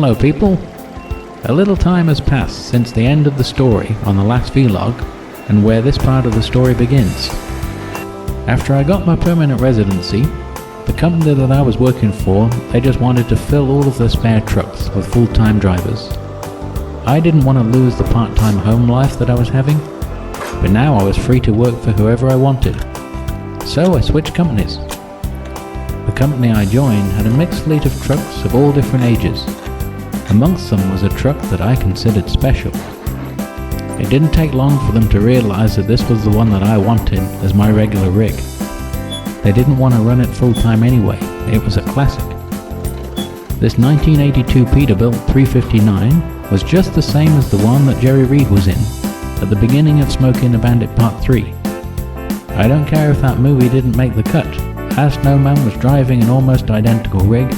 Hello people! A little time has passed since the end of the story on the last vlog and where this part of the story begins. After I got my permanent residency, the company that I was working for, they just wanted to fill all of their spare trucks with full-time drivers. I didn't want to lose the part-time home life that I was having, but now I was free to work for whoever I wanted. So I switched companies. The company I joined had a mixed fleet of trucks of all different ages. Amongst them was a truck that I considered special. It didn't take long for them to realize that this was the one that I wanted as my regular rig. They didn't want to run it full time anyway, it was a classic. This 1982 Peterbilt 359 was just the same as the one that Jerry Reed was in at the beginning of Smokey the Bandit Part 3. I don't care if that movie didn't make the cut, as Snowman was driving an almost identical rig.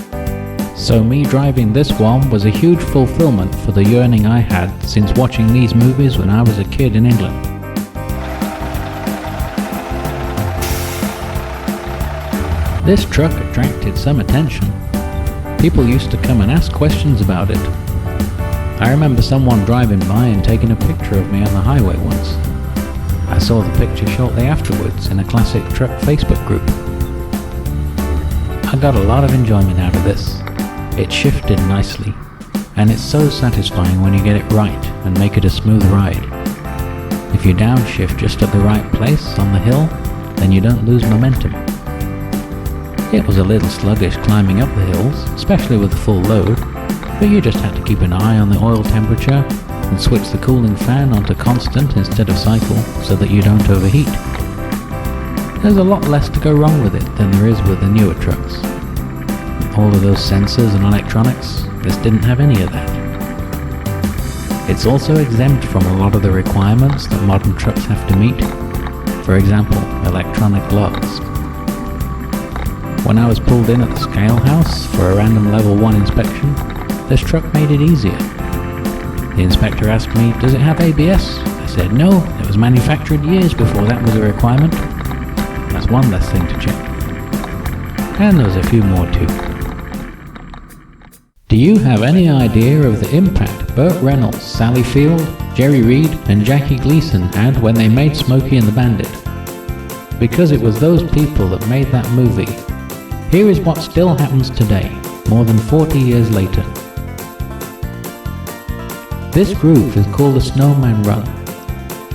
So me driving this one was a huge fulfillment for the yearning I had since watching these movies when I was a kid in England. This truck attracted some attention. People used to come and ask questions about it. I remember someone driving by and taking a picture of me on the highway once. I saw the picture shortly afterwards in a classic truck Facebook group. I got a lot of enjoyment out of this. It shifted nicely, and it's so satisfying when you get it right and make it a smooth ride. If you downshift just at the right place on the hill, then you don't lose momentum. It was a little sluggish climbing up the hills, especially with a full load, but you just had to keep an eye on the oil temperature and switch the cooling fan onto constant instead of cycle so that you don't overheat. There's a lot less to go wrong with it than there is with the newer trucks. All of those sensors and electronics, this didn't have any of that. It's also exempt from a lot of the requirements that modern trucks have to meet. For example, electronic locks. When I was pulled in at the scale house for a random level 1 inspection, this truck made it easier. The inspector asked me, "Does it have ABS?" I said no, it was manufactured years before that was a requirement. That's one less thing to check. And there was a few more too. Do you have any idea of the impact Burt Reynolds, Sally Field, Jerry Reed and Jackie Gleason had when they made Smokey and the Bandit? Because it was those people that made that movie. Here is what still happens today, more than 40 years later. This group is called the Snowman Run.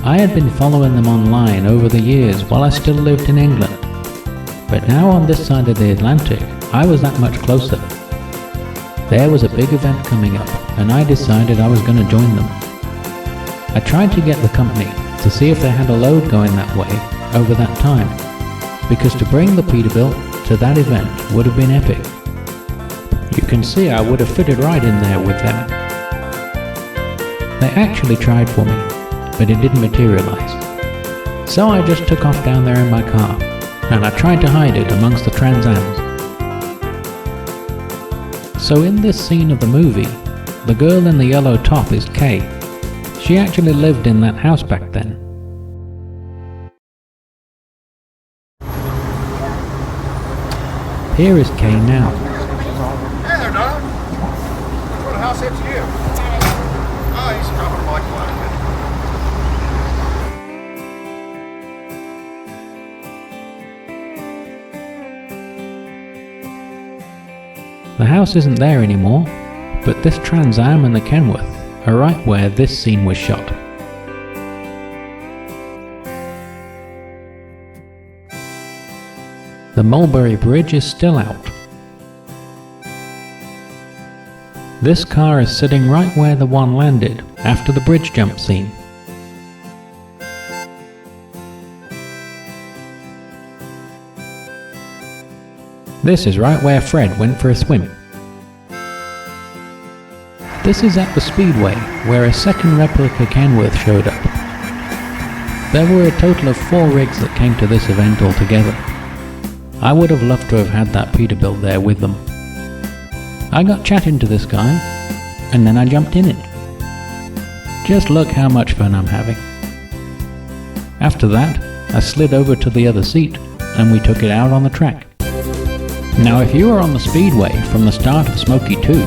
I had been following them online over the years while I still lived in England. But now on this side of the Atlantic, I was that much closer. There was a big event coming up, and I decided I was going to join them. I tried to get the company to see if they had a load going that way over that time, because to bring the Peterbilt to that event would have been epic. You can see I would have fitted right in there with them. They actually tried for me, but it didn't materialize. So I just took off down there in my car, and I tried to hide it amongst the Trans Ams. So in this scene of the movie, the girl in the yellow top is Caye. She actually lived in that house back then. Here is Caye now. Hey there, Don. What the house hits you? Oh, he's dropping my client. The house isn't there anymore, but this Trans Am and the Kenworth are right where this scene was shot. The Mulberry Bridge is still out. This car is sitting right where the one landed after the bridge jump scene. This is right where Fred went for a swim. This is at the Speedway, where a second replica Kenworth showed up. There were a total of 4 rigs that came to this event altogether. I would have loved to have had that Peterbilt there with them. I got chatting to this guy, and then I jumped in it. Just look how much fun I'm having. After that, I slid over to the other seat, and we took it out on the track. Now if you were on the Speedway from the start of Smokey 2,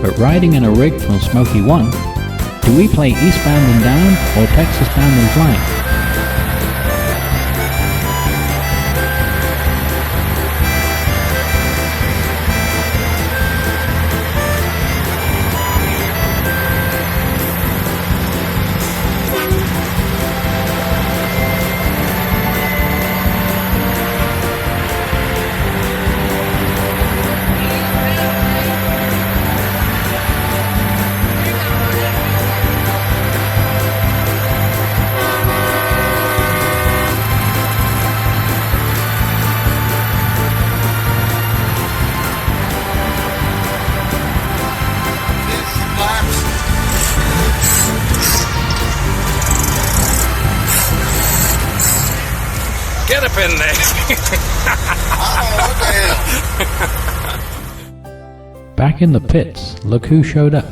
But riding in a rig from Smokey 1, do we play Eastbound and Down or Texas Bound and Flying? Get up in there. Back in the pits, look who showed up.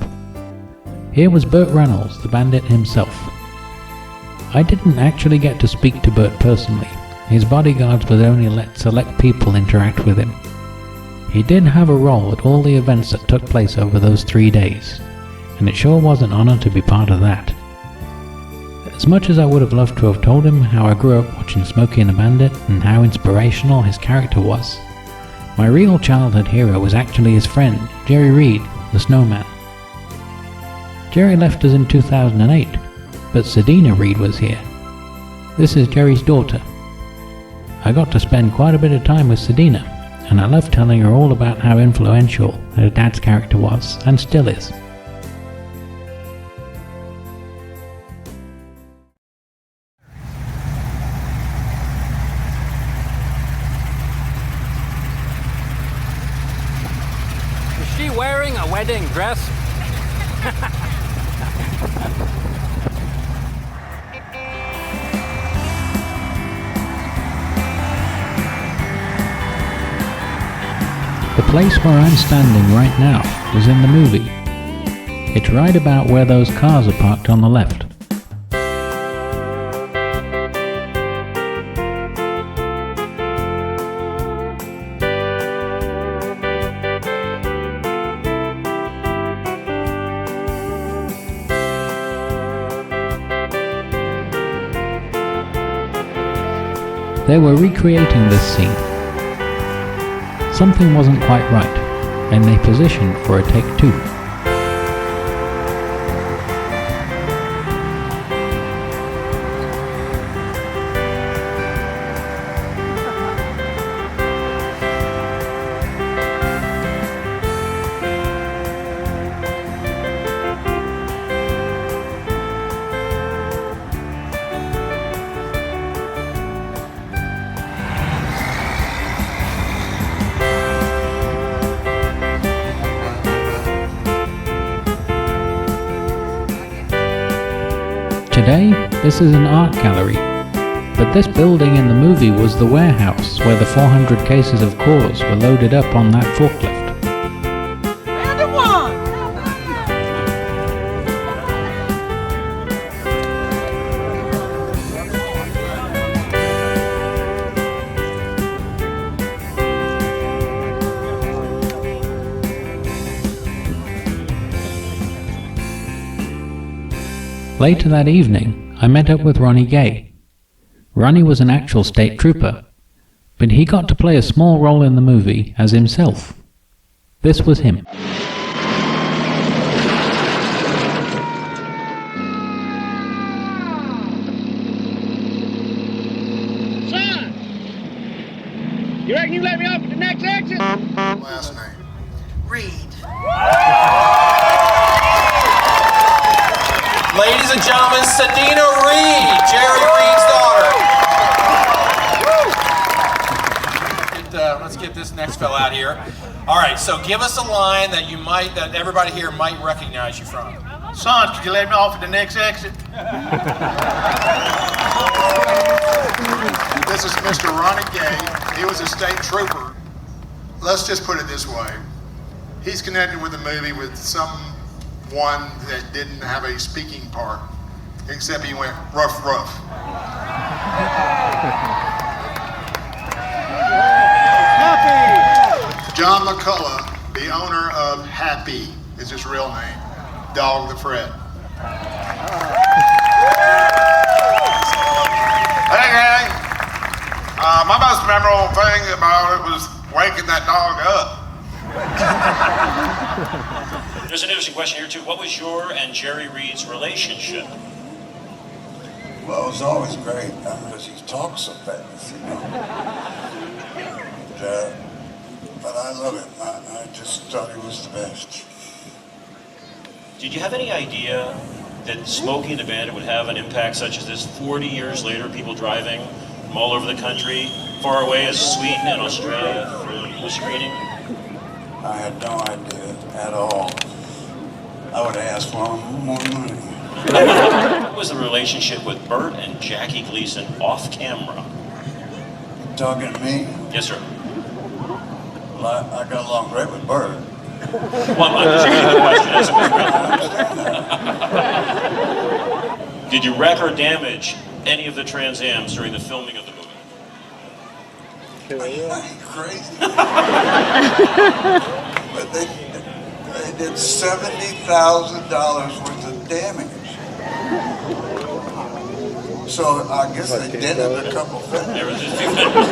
Here was Burt Reynolds, the bandit himself. I didn't actually get to speak to Burt personally. His bodyguards would only let select people interact with him. He did have a role at all the events that took place over those 3 days, and it sure was an honor to be part of that. As much as I would have loved to have told him how I grew up watching Smokey and the Bandit and how inspirational his character was, my real childhood hero was actually his friend, Jerry Reed, the Snowman. Jerry left us in 2008, but Seidina Reed was here. This is Jerry's daughter. I got to spend quite a bit of time with Seidina, and I loved telling her all about how influential her dad's character was, and still is. Is she wearing a wedding dress? The place where I'm standing right now was in the movie. It's right about where those cars are parked on the left. They were recreating this scene. Something wasn't quite right, and they positioned for a take two. Today, this is an art gallery, but this building in the movie was the warehouse where the 400 cases of cores were loaded up on that forklift. Later that evening, I met up with Ronnie Caye. Ronnie was an actual state trooper, but he got to play a small role in the movie as himself. This was him. Son! You reckon you let me off at the next exit? Last name. Reed. Ladies and gentlemen, Seidina Reed, Jerry Reed's daughter. Let's get this next fella out here. All right, so give us a line that everybody here might recognize you from. Son, could you let me off at the next exit? This is Mr. Ronnie Caye. He was a state trooper. Let's just put it this way. He's connected with the movie with someone that didn't have a speaking part, except he went rough. John McCullough, the owner of Happy, is his real name, Dog the Fred. Hey gang, my most memorable thing about it was waking that dog up. There's an interesting question here too. What was your and Jerry Reed's relationship? Well, it was always great because he talks so fast, you know. But I love him. I just thought he was the best. Did you have any idea that Smokey the Bandit would have an impact such as this 40 years later, people driving from all over the country, far away as Sweden and Australia for the screening? I had no idea at all. I would have asked for more money. What was the relationship with Burt and Jackie Gleason off camera? Talking to me? Yes, sir. Well, I got along great with Burt. Well, I'm just asking the question. Did you wreck or damage any of the Trans Ams during the filming of the movie? Are you crazy? But they did $70,000 worth of damage. So I guess they did it a couple of times. There was just 2 vendors.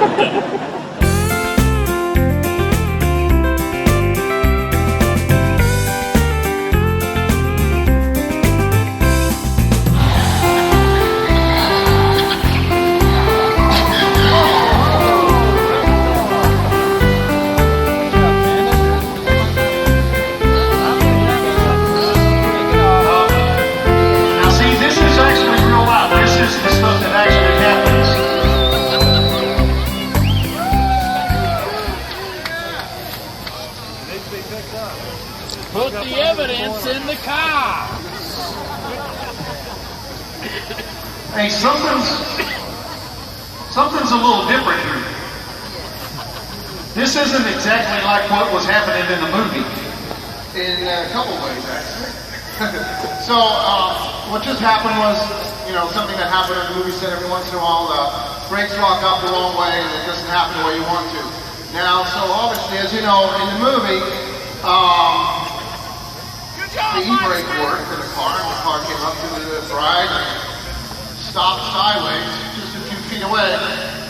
Put the evidence in the car. Hey, something's a little different here. This isn't exactly like what was happening in the movie. In a couple ways, actually. So, what just happened was, something that happened in the movie set every once in a while, the brakes lock up the wrong way and it doesn't happen the way you want to. Now, so obviously, as you know, in the movie, the e-brake worked in the car came up to the bride and stopped sideways just a few feet away.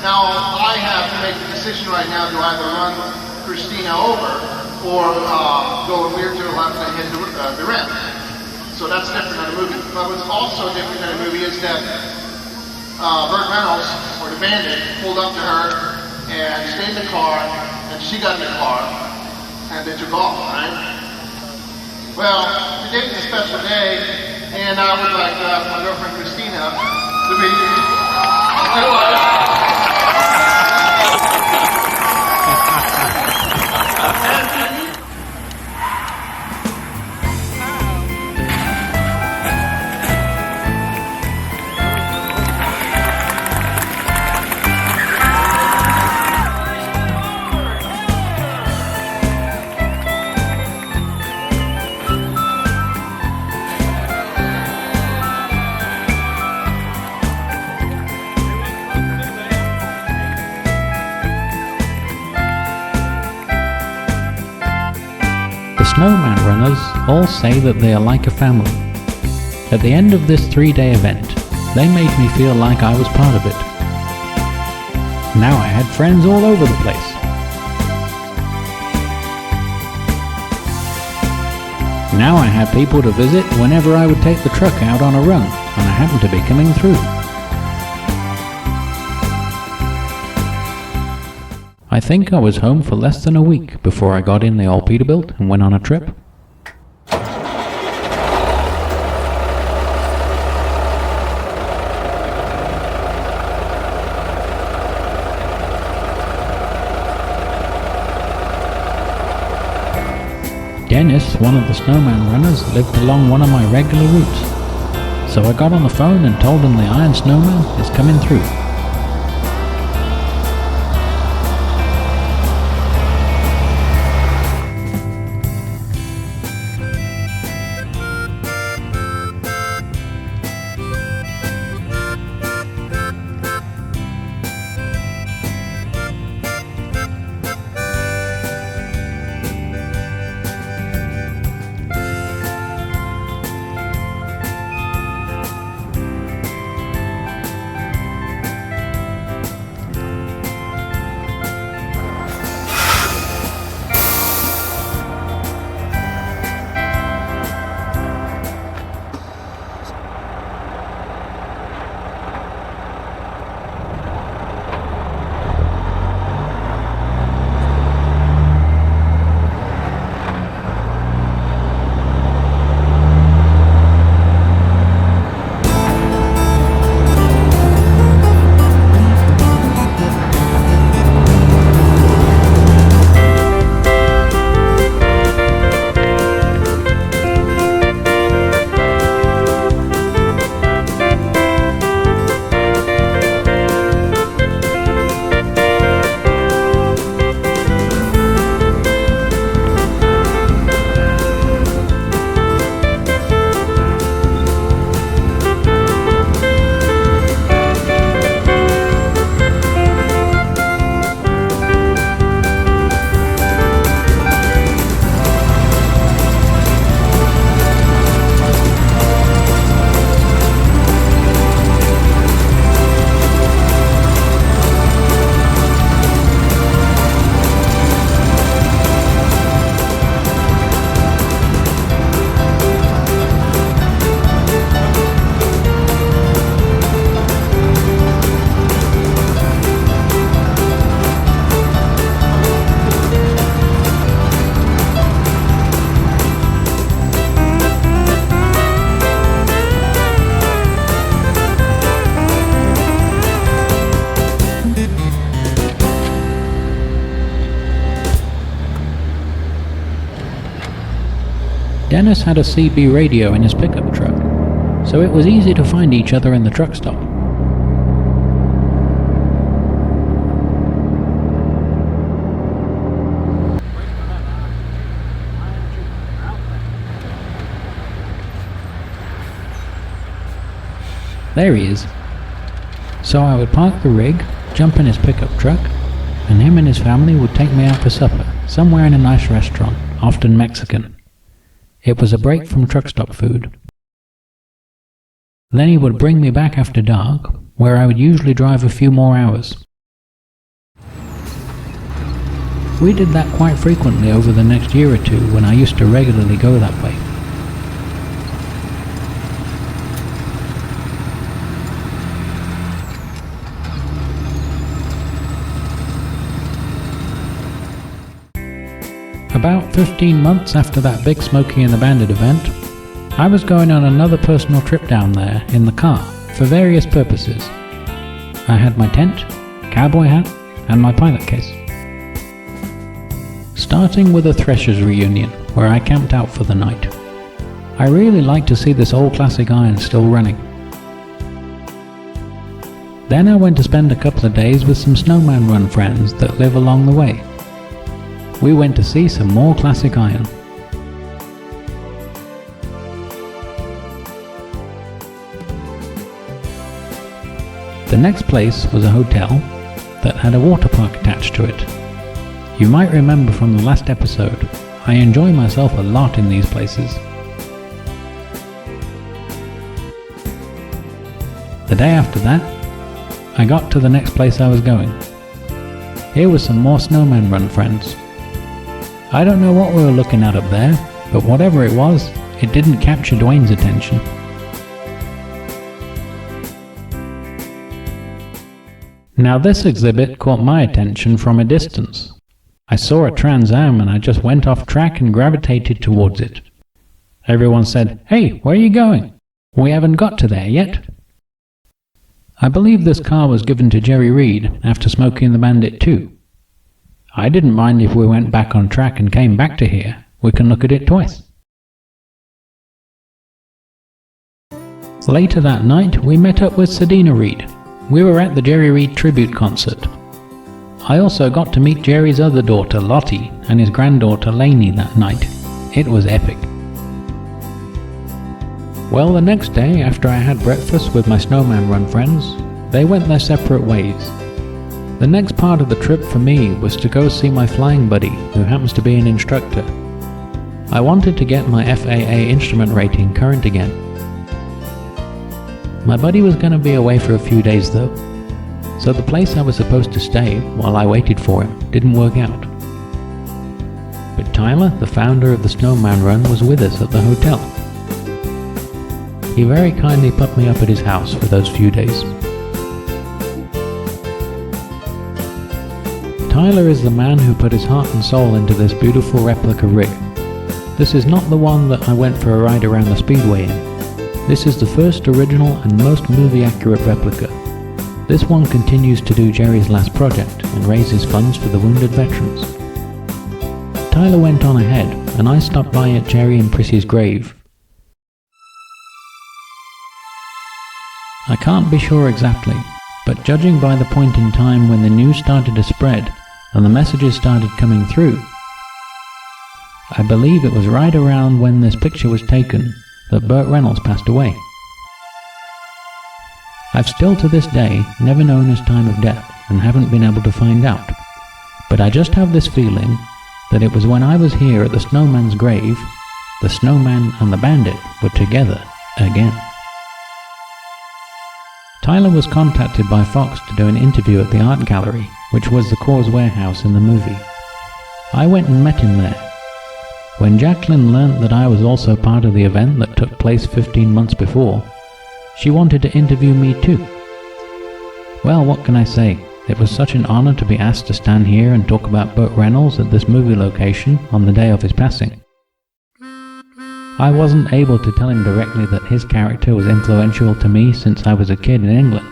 Now, I have to make the decision right now to either run Christina over or go weird to the left and hit the rim. So that's different in the movie. But what's also different in the movie is that Burt Reynolds, or the Bandit, pulled up to her and stayed in the car, and she got in the car, and they took off, right? Well, today's a special day, and I would like to ask my girlfriend Christina to be my wife. Snowman runners all say that they are like a family. At the end of this 3-day event, they made me feel like I was part of it. Now I had friends all over the place. Now I had people to visit whenever I would take the truck out on a run, and I happened to be coming through. I think I was home for less than a week before I got in the old Peterbilt and went on a trip. Dennis, one of the Snowman runners, lived along one of my regular routes. So I got on the phone and told him the Iron Snowman is coming through. Dennis had a CB radio in his pickup truck, so it was easy to find each other in the truck stop. There he is. So I would park the rig, jump in his pickup truck, and him and his family would take me out for supper, somewhere in a nice restaurant, often Mexican. It was a break from truck stop food. Then he would bring me back after dark, where I would usually drive a few more hours. We did that quite frequently over the next year or two when I used to regularly go that way. About 15 months after that big Smokey and the Bandit event, I was going on another personal trip down there in the car for various purposes. I had my tent, cowboy hat, and my pilot case. Starting with a Threshers reunion where I camped out for the night. I really like to see this old classic iron still running. Then I went to spend a couple of days with some Snowman Run friends that live along the way. We went to see some more classic iron. The next place was a hotel that had a water park attached to it. You might remember from the last episode, I enjoy myself a lot in these places. The day after that, I got to the next place I was going. Here was some more Snowman Run friends. I don't know what we were looking at up there, but whatever it was, it didn't capture Dwayne's attention. Now this exhibit caught my attention from a distance. I saw a Trans Am and I just went off track and gravitated towards it. Everyone said, "Hey, where are you going? We haven't got to there yet." I believe this car was given to Jerry Reed after Smokey and the Bandit 2. I didn't mind if we went back on track and came back to here. We can look at it twice. Later that night, we met up with Seidina Reed. We were at the Jerry Reed tribute concert. I also got to meet Jerry's other daughter, Lottie, and his granddaughter, Lainey, that night. It was epic. Well, the next day, after I had breakfast with my Snowman Run friends, they went their separate ways. The next part of the trip for me was to go see my flying buddy, who happens to be an instructor. I wanted to get my FAA instrument rating current again. My buddy was going to be away for a few days though, so the place I was supposed to stay while I waited for him didn't work out. But Tyler, the founder of the Snowman Run, was with us at the hotel. He very kindly put me up at his house for those few days. Tyler is the man who put his heart and soul into this beautiful replica rig. This is not the one that I went for a ride around the speedway in. This is the first original and most movie-accurate replica. This one continues to do Jerry's last project and raises funds for the wounded veterans. Tyler went on ahead, and I stopped by at Jerry and Prissy's grave. I can't be sure exactly, but judging by the point in time when the news started to spread and the messages started coming through, I believe it was right around when this picture was taken that Burt Reynolds passed away. I've still to this day never known his time of death and haven't been able to find out, but I just have this feeling that it was when I was here at the Snowman's grave, the Snowman and the Bandit were together again. Tyler was contacted by Fox to do an interview at the art gallery, which was the Coors warehouse in the movie. I went and met him there. When Jacqueline learnt that I was also part of the event that took place 15 months before, she wanted to interview me too. Well, what can I say? It was such an honor to be asked to stand here and talk about Burt Reynolds at this movie location on the day of his passing. I wasn't able to tell him directly that his character was influential to me since I was a kid in England.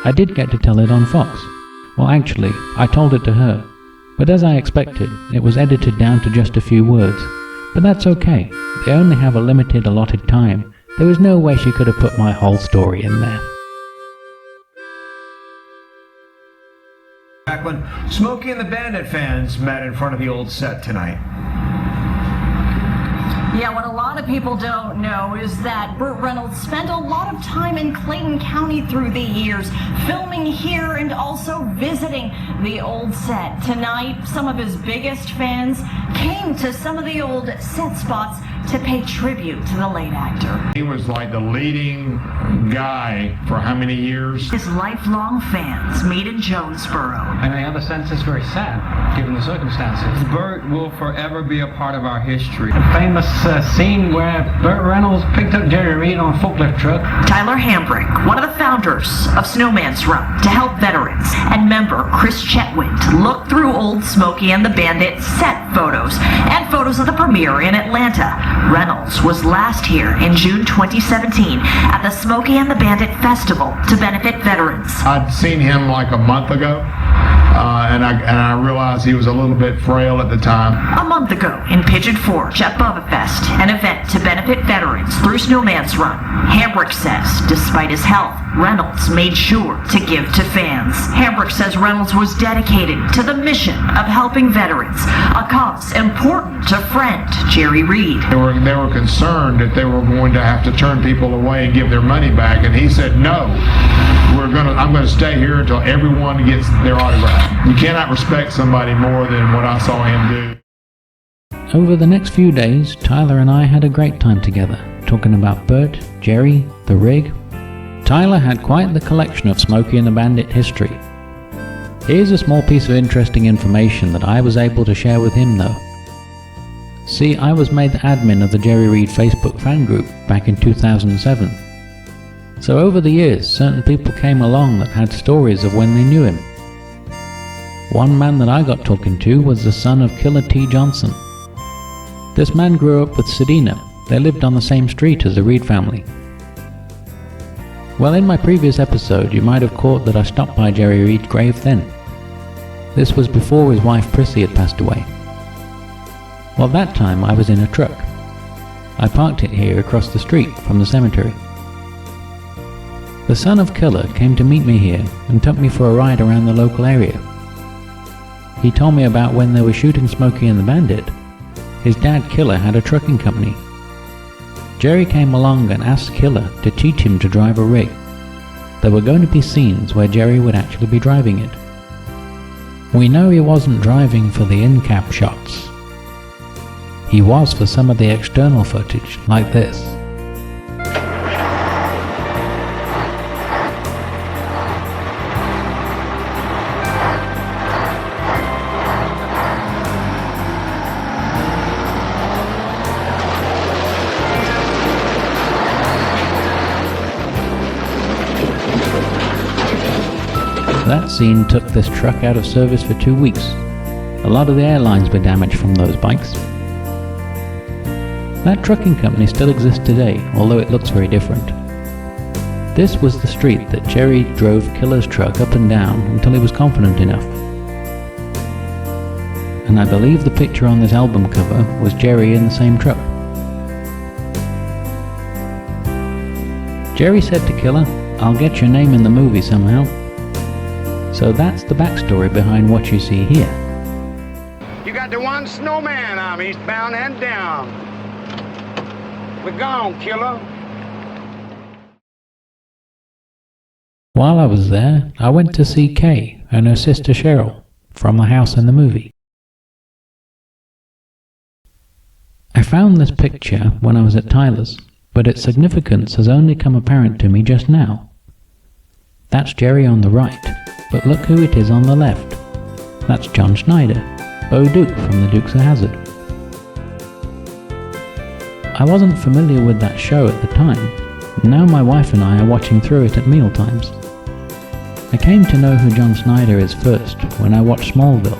I did get to tell it on Fox. Well, actually, I told it to her. But as I expected, it was edited down to just a few words. But that's okay. they only have a limited allotted time. There was no way she could have put my whole story in there. Back when Smokey and the Bandit fans met in front of the old set tonight. Yeah, what a lot of people don't know is that Burt Reynolds spent a lot of time in Clayton County through the years, filming here and also visiting the old set. Tonight, some of his biggest fans came to some of the old set spots to pay tribute to the late actor. He was like the leading guy for how many years? His lifelong fans meet in Jonesboro. And I have a sense it's very sad, given the circumstances. Burt will forever be a part of our history. The famous scene where Burt Reynolds picked up Jerry Reed on a forklift truck. Tyler Hambrick, one of the founders of Snowman Run, to help veterans, and member Chris Chetwynd looked through old Smokey and the Bandit set photos and photos of the premiere in Atlanta. Reynolds was last here in June 2017 at the Smokey and the Bandit Festival to benefit veterans. I'd seen him like a month ago, and I realized he was a little bit frail at the time. A month ago in Pigeon Forge at Bubba Fest, an event to benefit veterans through Snowman's Run. Hambrick says, despite his health, Reynolds made sure to give to fans. Hambrick says Reynolds was dedicated to the mission of helping veterans, a cause important to friend Jerry Reed. They were concerned that they were going to have to turn people away and give their money back, and he said, no, I'm going to stay here until everyone gets their autograph. You cannot respect somebody more than what I saw him do. Over the next few days, Tyler and I had a great time together, talking about Burt, Jerry, the rig. Tyler had quite the collection of Smokey and the Bandit history. Here's a small piece of interesting information that I was able to share with him though. See, I was made the admin of the Jerry Reed Facebook fan group back in 2007. So over the years, certain people came along that had stories of when they knew him. One man that I got talking to was the son of Killer T. Johnson. This man grew up with Seidina. They lived on the same street as the Reed family. Well, in my previous episode, you might have caught that I stopped by Jerry Reed's grave then. This was before his wife Prissy had passed away. Well, that time I was in a truck. I parked it here across the street from the cemetery. The son of Killer came to meet me here and took me for a ride around the local area. He told me about when they were shooting Smokey and the Bandit. His dad Killer had a trucking company. Jerry came along and asked Killer to teach him to drive a rig. There were going to be scenes where Jerry would actually be driving it. We know he wasn't driving for the in-cab shots. He was for some of the external footage, like this. That scene took this truck out of service for 2 weeks. A lot of the airlines were damaged from those bikes. That trucking company still exists today, although it looks very different. This was the street that Jerry drove Killer's truck up and down until he was confident enough. And I believe the picture on this album cover was Jerry in the same truck. Jerry said to Killer, "I'll get your name in the movie somehow." So that's the backstory behind what you see here. You got the one snowman I'm eastbound and down. We're gone, Killer. While I was there, I went to see Caye and her sister Cheryl from the house in the movie. I found this picture when I was at Tyler's, but its significance has only come apparent to me just now. That's Jerry on the right, but look who it is on the left. That's John Schneider, Bo Duke from the Dukes of Hazzard. I wasn't familiar with that show at the time. Now my wife and I are watching through it at mealtimes. I came to know who John Schneider is first when I watched Smallville.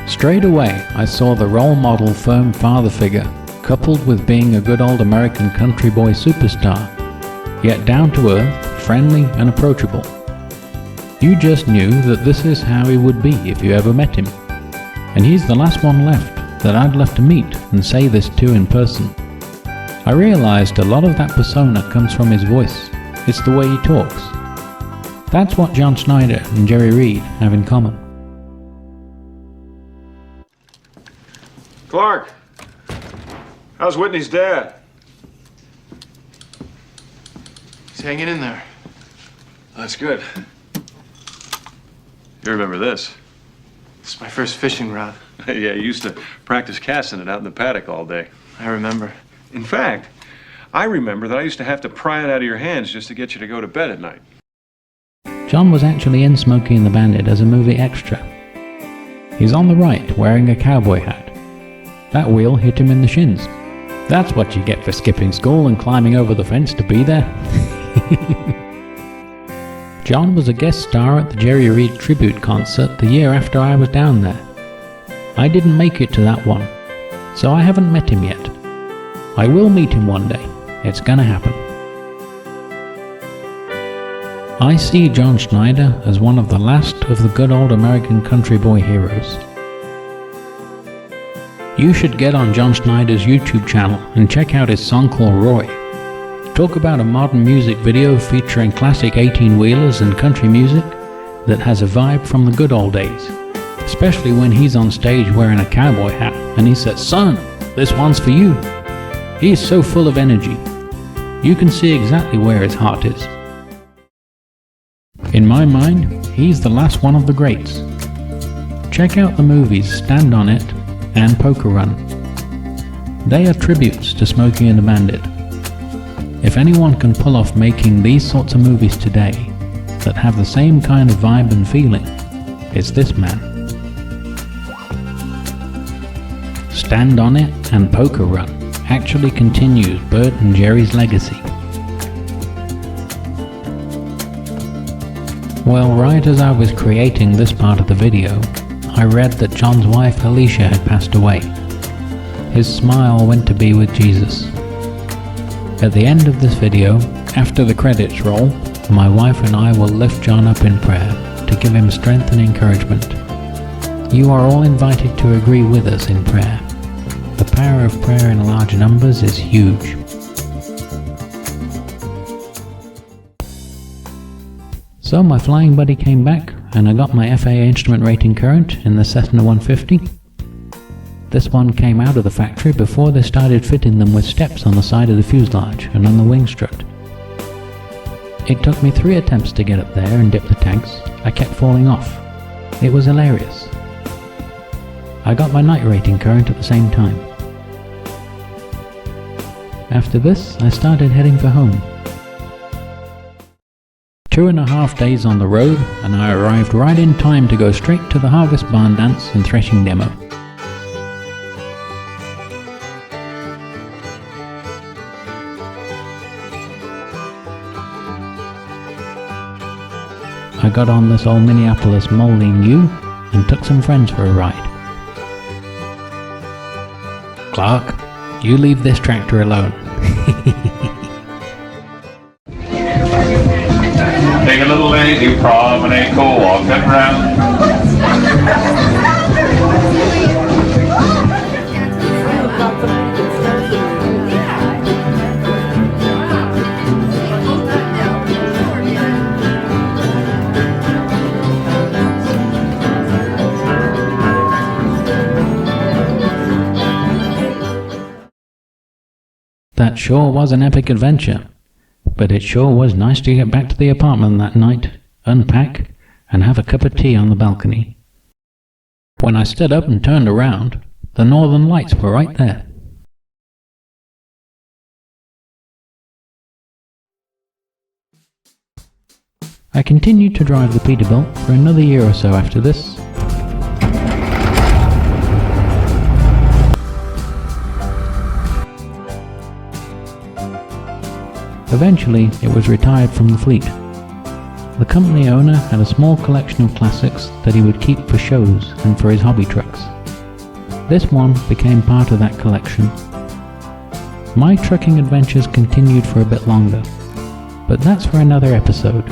Straight away I saw the role model firm father figure, coupled with being a good old American country boy superstar, yet down to earth, friendly and approachable. You just knew that this is how he would be if you ever met him. And he's the last one left that I'd love to meet and say this to in person. I realized a lot of that persona comes from his voice. It's the way he talks. That's what John Schneider and Jerry Reed have in common. Clark, how's Whitney's dad? He's hanging in there. That's good. You remember this? This is my first fishing rod. Yeah, you used to practice casting it out in the paddock all day. I remember. In fact, I remember that I used to have to pry it out of your hands just to get you to go to bed at night. John was actually in Smokey and the Bandit as a movie extra. He's on the right, wearing a cowboy hat. That wheel hit him in the shins. That's what you get for skipping school and climbing over the fence to be there. John was a guest star at the Jerry Reed tribute concert the year after I was down there. I didn't make it to that one, so I haven't met him yet. I will meet him one day. It's gonna happen. I see John Schneider as one of the last of the good old American country boy heroes. You should get on John Schneider's YouTube channel and check out his song called Roy. Talk about a modern music video featuring classic 18-wheelers and country music that has a vibe from the good old days. Especially when he's on stage wearing a cowboy hat and he says, "Son, this one's for you." He is so full of energy. You can see exactly where his heart is. In my mind, he's the last one of the greats. Check out the movies Stand on It and Poker Run. They are tributes to Smokey and the Bandit. If anyone can pull off making these sorts of movies today that have the same kind of vibe and feeling, it's this man. Stand on It and Poker Run actually continues Burt and Jerry's legacy. Well, right as I was creating this part of the video, I read that John's wife Alicia had passed away. His smile went to be with Jesus. At the end of this video, after the credits roll, my wife and I will lift John up in prayer to give him strength and encouragement. You are all invited to agree with us in prayer. The power of prayer in large numbers is huge. So my flying buddy came back and I got my FAA instrument rating current in the Cessna 150. This one came out of the factory before they started fitting them with steps on the side of the fuselage and on the wing strut. It took me 3 attempts to get up there and dip the tanks. I kept falling off. It was hilarious. I got my night rating current at the same time. After this, I started heading for home. 2.5 days on the road, and I arrived right in time to go straight to the Harvest Barn Dance and Threshing Demo. I got on this old Minneapolis Moline U and took some friends for a ride. Clark, you leave this tractor alone. Take a little lazy promenade, go walk that round. That sure was an epic adventure, but it sure was nice to get back to the apartment that night, unpack, and have a cup of tea on the balcony. When I stood up and turned around, the northern lights were right there. I continued to drive the Peterbilt for another year or so after this. Eventually, it was retired from the fleet. The company owner had a small collection of classics that he would keep for shows and for his hobby trucks. This one became part of that collection. My trucking adventures continued for a bit longer, but that's for another episode.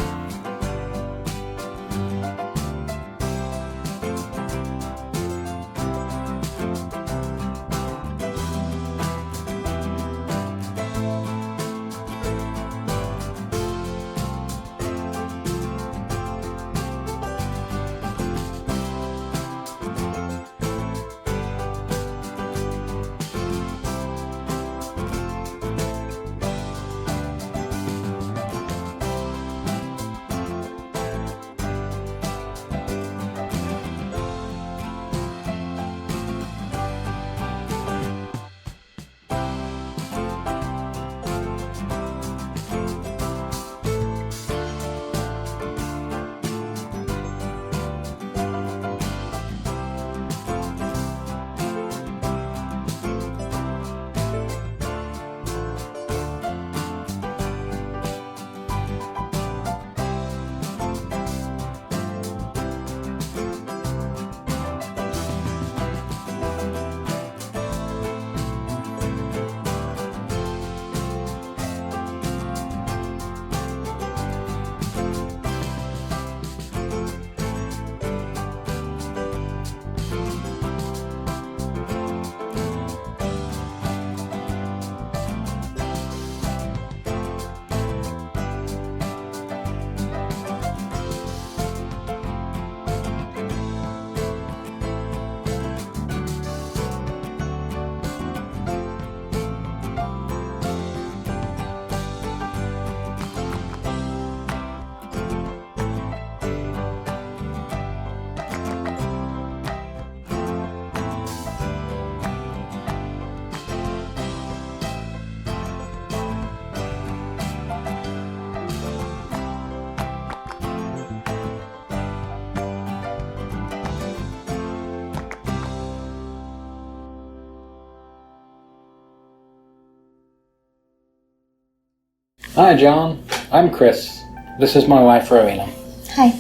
Hi, John. I'm Chris. This is my wife, Rowena. Hi.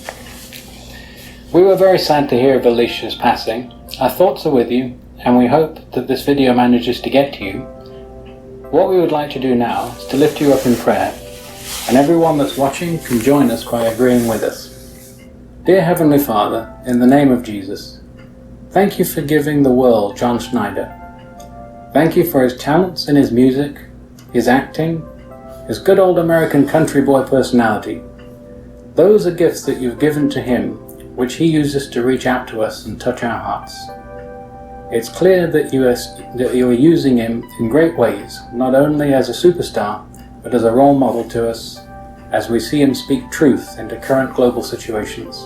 We were very sad to hear of Alicia's passing. Our thoughts are with you, and we hope that this video manages to get to you. What we would like to do now is to lift you up in prayer, and everyone that's watching can join us by agreeing with us. Dear Heavenly Father, in the name of Jesus, thank you for giving the world John Schneider. Thank you for his talents in his music, his acting, his good old American country boy personality. Those are gifts that you've given to him, which he uses to reach out to us and touch our hearts. It's clear that you are using him in great ways, not only as a superstar, but as a role model to us as we see him speak truth into current global situations.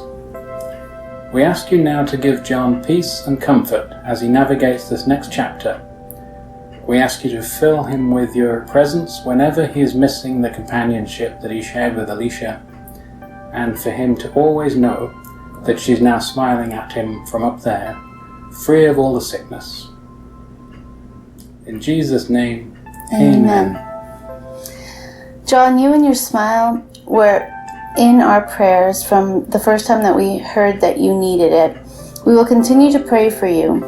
We ask you now to give John peace and comfort as he navigates this next chapter. We ask you to fill him with your presence whenever he is missing the companionship that he shared with Alicia, and for him to always know that she's now smiling at him from up there, free of all the sickness. In Jesus' name, Amen. John, you and your smile were in our prayers from the first time that we heard that you needed it. We will continue to pray for you.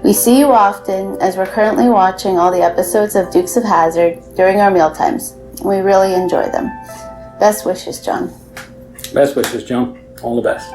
We see you often as we're currently watching all the episodes of Dukes of Hazzard during our meal times. We really enjoy them. Best wishes, John. Best wishes, John. All the best.